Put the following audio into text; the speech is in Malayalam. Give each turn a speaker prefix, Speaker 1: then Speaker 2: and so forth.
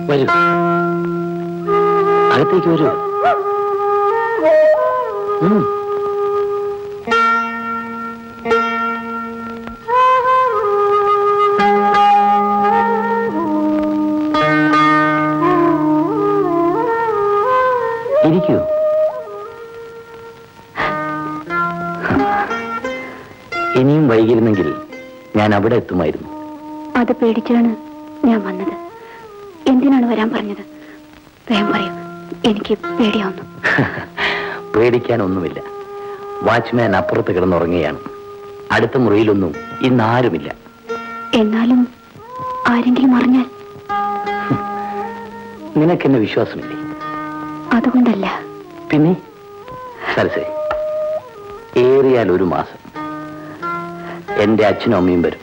Speaker 1: വരൂ, അകത്തേക്ക് വരൂ. ഇരിക്കൂ. ഇനിയും വൈകിരുന്നെങ്കിൽ ഞാൻ അവിടെ എത്തുമായിരുന്നു.
Speaker 2: അത് പേടിച്ചാണ് ഞാൻ വന്നത്. എന്തിനാണ് വരാൻ പറഞ്ഞത്? വേഗം പറയൂ, എനിക്ക് പേടിയാവുന്നു.
Speaker 1: പേടിക്കാനൊന്നുമില്ല. വാച്ച്മാൻ അപ്പുറത്ത് കിടന്നുറങ്ങുകയാണ്. അടുത്ത മുറിയിലൊന്നും ഇന്നാരുമില്ല.
Speaker 2: എന്നാലും ആരെങ്കിലും അറിഞ്ഞാൽ?
Speaker 1: നിനക്കെന്നെ വിശ്വാസമില്ലേ?
Speaker 2: അതുകൊണ്ടല്ല.
Speaker 1: പിന്നെ സരസേ, ഏറിയാൽ 1 മാസം എന്റെ അച്ഛനും അമ്മയും വരും.